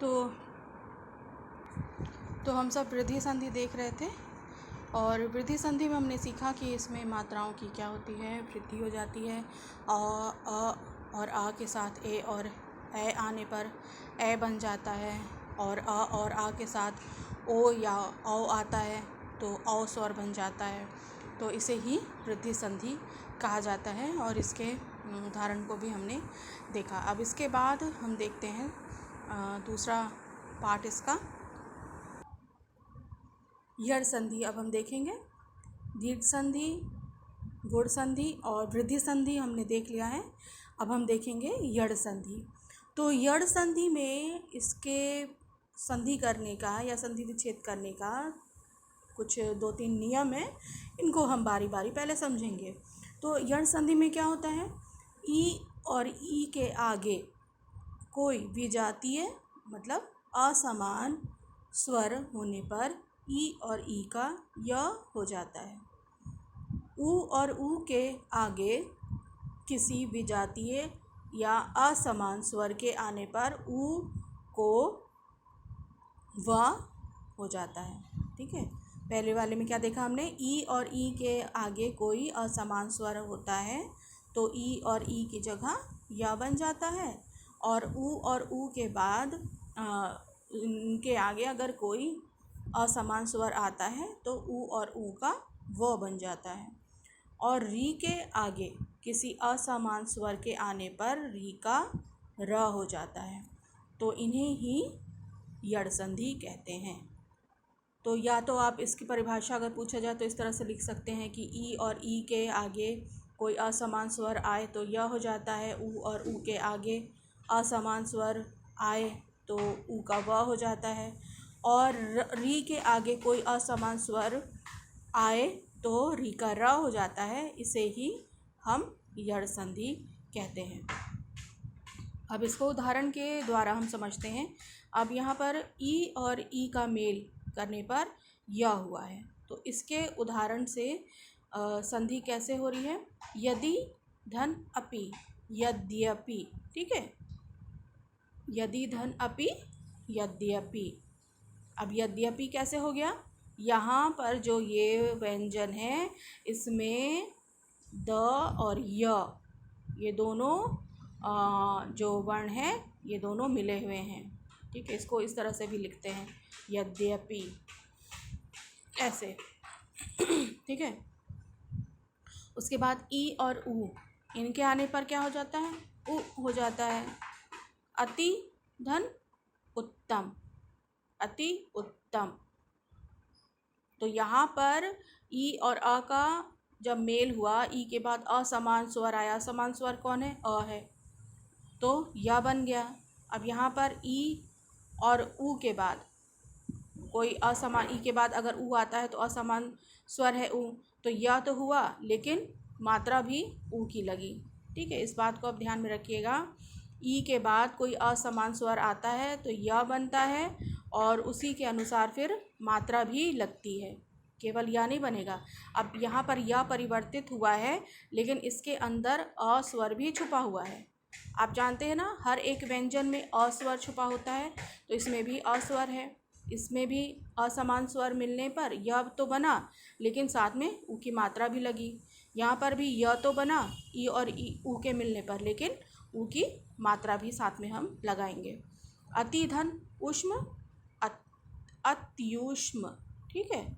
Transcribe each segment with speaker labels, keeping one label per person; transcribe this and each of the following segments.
Speaker 1: तो हम सब वृद्धि संधि देख रहे थे और वृद्धि संधि में हमने सीखा कि इसमें मात्राओं की क्या होती है, वृद्धि हो जाती है। और आ के साथ ए और ए आने पर ए बन जाता है, और आ के साथ ओ या औ आता है तो औ स्वर बन जाता है। तो इसे ही वृद्धि संधि कहा जाता है और इसके उदाहरण को भी हमने देखा। अब इसके बाद हम देखते हैं दूसरा पार्ट इसका, यड़ संधि। अब हम देखेंगे दीर्घ संधि, गुण संधि और वृद्धि संधि हमने देख लिया है। अब हम देखेंगे यड़ संधि। तो यड़ संधि में इसके संधि करने का या संधि विच्छेद करने का कुछ 2-3 नियम हैं, इनको हम बारी बारी पहले समझेंगे। तो यड़ संधि में क्या होता है, ई और ई के आगे कोई विजातीय मतलब असमान स्वर होने पर ई और ई का य हो जाता है। ऊ और ऊ के आगे किसी विजातीय या असमान स्वर के आने पर ऊ को व हो जाता है। ठीक है, पहले वाले में क्या देखा हमने, ई और ई के आगे कोई असमान स्वर होता है तो ई और ई की जगह या बन जाता है, और ऊ के बाद इनके आगे अगर कोई असमान स्वर आता है तो ऊ और ऊ का व बन जाता है। और री के आगे किसी असमान स्वर के आने पर री का र हो जाता है। तो इन्हें ही यड़ संधि कहते हैं। तो या तो आप इसकी परिभाषा अगर पूछा जाए तो इस तरह से लिख सकते हैं कि ई और ई के आगे कोई असमान स्वर आए तो यह हो जाता है, ऊ और ऊ के आगे असमान स्वर आए तो ऊ का व हो जाता है, और री के आगे कोई असमान स्वर आए तो री का र हो जाता है। इसे ही हम यड़ संधि कहते हैं। अब इसको उदाहरण के द्वारा हम समझते हैं। अब यहाँ पर ई और ई का मेल करने पर य हुआ है, तो इसके उदाहरण से संधि कैसे हो रही है, यदि धन अपि यद्यपि। ठीक है, यदि धन अपि यद्यपि। अब यद्यपि कैसे हो गया, यहाँ पर जो ये व्यंजन है इसमें द और ये दोनों जो वर्ण हैं ये दोनों मिले हुए हैं। ठीक है, इसको इस तरह से भी लिखते हैं यद्यपि, ऐसे। ठीक है, उसके बाद ई और ऊ, इनके आने पर क्या हो जाता है, उ हो जाता है। अति धन उत्तम, अति उत्तम। तो यहाँ पर ई और अ का जब मेल हुआ, ई के बाद असमान स्वर आया, असमान स्वर कौन है, अ है, तो या बन गया। अब यहाँ पर ई और ऊ के बाद कोई असमान, ई के बाद अगर ऊ आता है तो असमान स्वर है ऊ, तो या तो हुआ लेकिन मात्रा भी ऊ की लगी। ठीक है, इस बात को आप ध्यान में रखिएगा। ई के बाद कोई असमान स्वर आता है तो या बनता है और उसी के अनुसार फिर मात्रा भी लगती है, केवल या नहीं बनेगा। अब यहाँ पर या परिवर्तित हुआ है लेकिन इसके अंदर अ स्वर भी छुपा हुआ है। आप जानते हैं ना, हर एक व्यंजन में अ स्वर छुपा होता है, तो इसमें भी अ स्वर है। इसमें भी असमान स्वर मिलने पर य तो बना लेकिन साथ में ऊ की मात्रा भी लगी। यहाँ पर भी य तो बना ई और ऊ के मिलने पर, लेकिन ऊ की मात्रा भी साथ में हम लगाएंगे। अति धन उष्म अत्युष्म। ठीक है,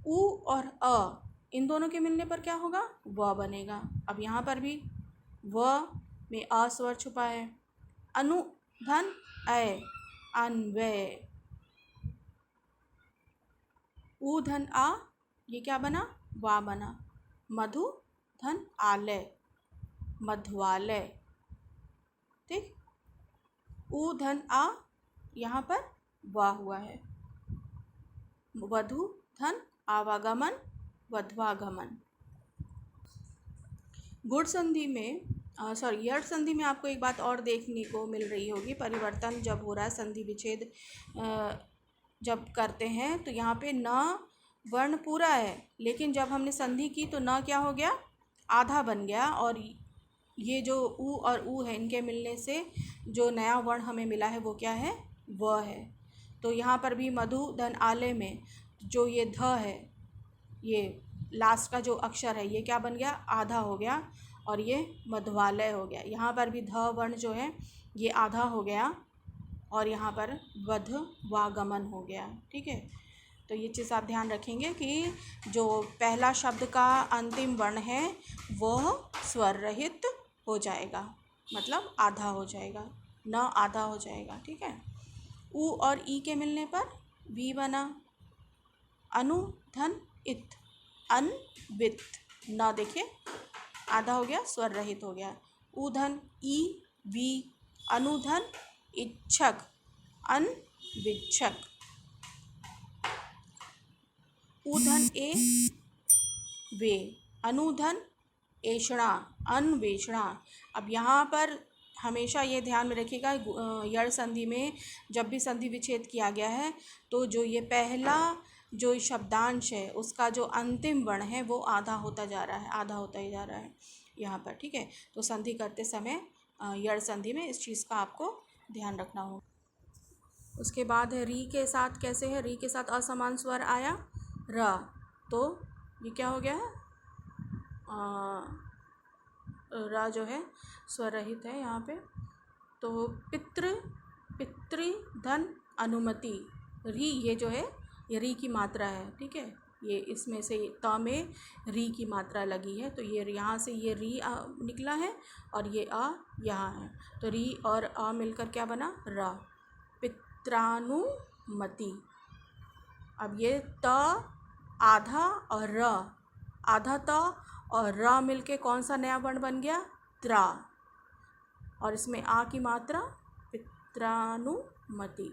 Speaker 1: ऊ और अ इन दोनों के मिलने पर क्या होगा, व बनेगा। अब यहाँ पर भी व में अ स्वर छुपा है। अनु धन अय अन्वय, ऊ धन आ, ये क्या बना, वा बना। मधु धन आलय, मधुआलय। ठीक, ऊ धन आ, यहाँ पर वा हुआ है। वधु धन आवागमन, वध्वागमन। गुण संधि में यड़ संधि में आपको एक बात और देखने को मिल रही होगी, परिवर्तन जब हो रहा है, संधि विच्छेद जब करते हैं तो यहाँ पे न वर्ण पूरा है, लेकिन जब हमने संधि की तो न क्या हो गया, आधा बन गया। और ये जो ऊ और ऊ है, इनके मिलने से जो नया वर्ण हमें मिला है वो क्या है, व है। तो यहाँ पर भी मधु धन आलय में जो ये ध है, ये लास्ट का जो अक्षर है, ये क्या बन गया, आधा हो गया, और ये मध्वालय हो गया। यहाँ पर भी ध वर्ण जो है ये आधा हो गया, और यहाँ पर वध वागमन हो गया। ठीक है, तो ये चीज़ आप ध्यान रखेंगे कि जो पहला शब्द का अंतिम वर्ण है वह स्वर रहित हो जाएगा, मतलब आधा हो जाएगा, न आधा हो जाएगा। ठीक है, उ और ई के मिलने पर वी बना, अनु धन इत, अनवित। न देखिए आधा हो गया, स्वर रहित हो गया। उधन ई वी, अनुधन इच्छक, अनविच्छक। उधन ए वे, अनुधन एषणा, अन्वेषणा। अब यहाँ पर हमेशा ये ध्यान में रखिएगा, यड़ संधि में जब भी संधि विच्छेद किया गया है तो जो ये पहला जो शब्दांश है उसका जो अंतिम वर्ण है वो आधा होता जा रहा है, आधा होता ही जा रहा है यहाँ पर। ठीक है, तो संधि करते समय यड़ संधि में इस चीज़ का आपको ध्यान रखना होगा। उसके बाद है री के साथ कैसे है, री के साथ असमान स्वर आया र, तो ये क्या हो गया है, र जो है स्वर रहित है यहाँ पे। तो पितृ, पितृ धन अनुमति, री ये जो है ये री की मात्रा है। ठीक है, ये इसमें से त में री की मात्रा लगी है, तो ये यहाँ से ये री निकला है और ये अ यहाँ है, तो री और अ मिलकर क्या बना, र। पित्रानुमति। अब ये त आधा और र, आधा त और र मिलके कौन सा नया वर्ण बन गया, त्रा, और इसमें आ की मात्रा, पित्रानुमति।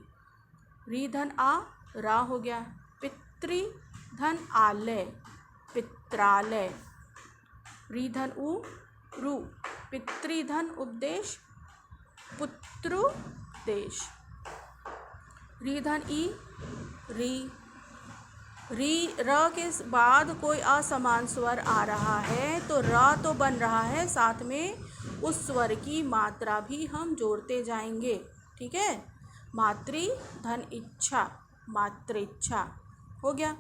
Speaker 1: री धन आ, रा हो गया। पितृ धन आलय, पित्रालय। री धन उ, रु, पितृधन उपदेश, पुत्रोदेश। री धन ई, री। री र के बाद कोई असमान स्वर आ रहा है तो र तो बन रहा है, साथ में उस स्वर की मात्रा भी हम जोड़ते जाएंगे। ठीक है, मातृ धन इच्छा, मातृइच्छा हो गया।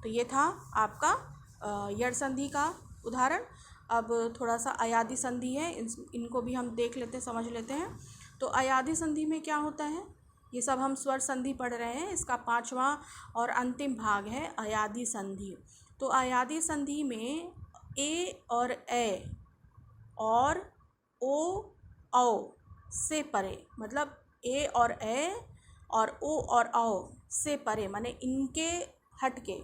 Speaker 1: तो ये था आपका यड़ संधि का उदाहरण। अब थोड़ा सा अयादि संधि है, इनको भी हम देख लेते हैं, समझ लेते हैं। तो अयादि संधि में क्या होता है, ये सब हम स्वर संधि पढ़ रहे हैं, इसका 5वां और अंतिम भाग है अयादि संधि। तो अयादि संधि में ए और ए और ओ औ से परे, मतलब ए और ए और ओ और औ से परे, माने इनके हट के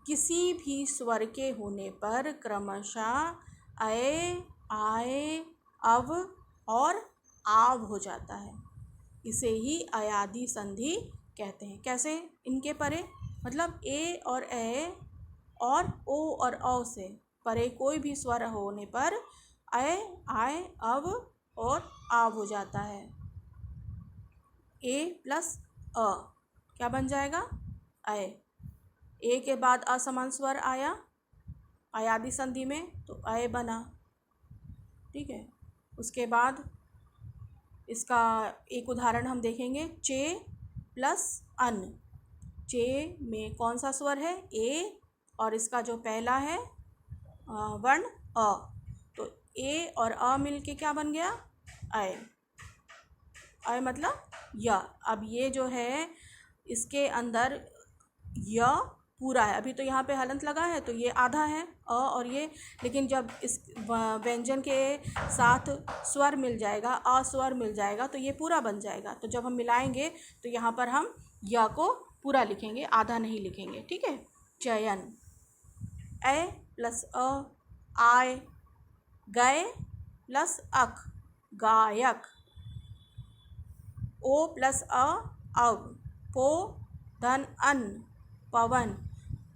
Speaker 1: किसी भी स्वर के होने पर क्रमशः अय, आय, अव और आव हो जाता है। इसे ही अयादि संधि कहते हैं। कैसे इनके परे, मतलब ए और ए और ओ और औ से परे कोई भी स्वर होने पर अय, आय, अव और आव हो जाता है। ए प्लस अ क्या बन जाएगा, अय। ए के बाद असमान स्वर आया अयादि संधि में तो अय बना। ठीक है, उसके बाद इसका एक उदाहरण हम देखेंगे, चे प्लस अन। चे में कौन सा स्वर है, ए, और इसका जो पहला है वर्ण अ, तो ए और अ मिल के क्या बन गया, अय। अय मतलब य। अब ये जो है इसके अंदर य पूरा है, अभी तो यहाँ पे हलंत लगा है तो ये आधा है अ और ये, लेकिन जब इस व्यंजन के साथ स्वर मिल जाएगा, अ स्वर मिल जाएगा तो ये पूरा बन जाएगा। तो जब हम मिलाएंगे तो यहाँ पर हम य को पूरा लिखेंगे, आधा नहीं लिखेंगे। ठीक है, चयन, ए प्लस अ, आय, गए प्लस अक, गायक। ओ प्लस अ, अव, पो धन अन, पवन।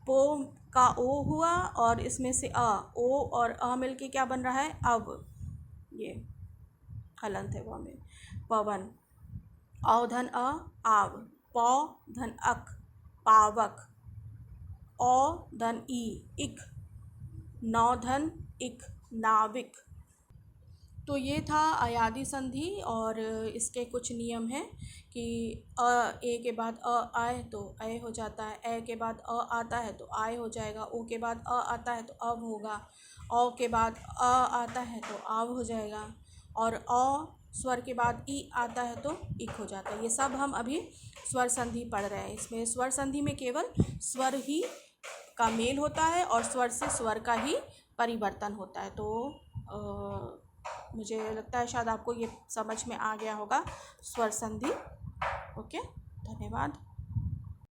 Speaker 1: पो का ओ हुआ और इसमें से अ, ओ और अ मिल के क्या बन रहा है, अब। ये हलंत है वो में, पवन। औ धन अ, आव, पौ धन अक, पावक। औ धन ई, इक। नौ धन इक, नाविक। तो ये था अयादी संधि और इसके कुछ नियम हैं कि ए के बाद आए तो ए हो जाता है, ए के बाद आता है तो आय हो जाएगा, ओ के बाद आता है तो अब होगा, औ के बाद आता है तो आव हो जाएगा, और स्वर के बाद ई आता है तो इक हो जाता है। ये सब हम अभी स्वर संधि पढ़ रहे हैं। इसमें स्वर संधि में केवल स्वर ही का मेल होता है और स्वर से स्वर का ही परिवर्तन होता है। तो मुझे लगता है शायद आपको ये समझ में आ गया होगा स्वर संधि। ओके, धन्यवाद।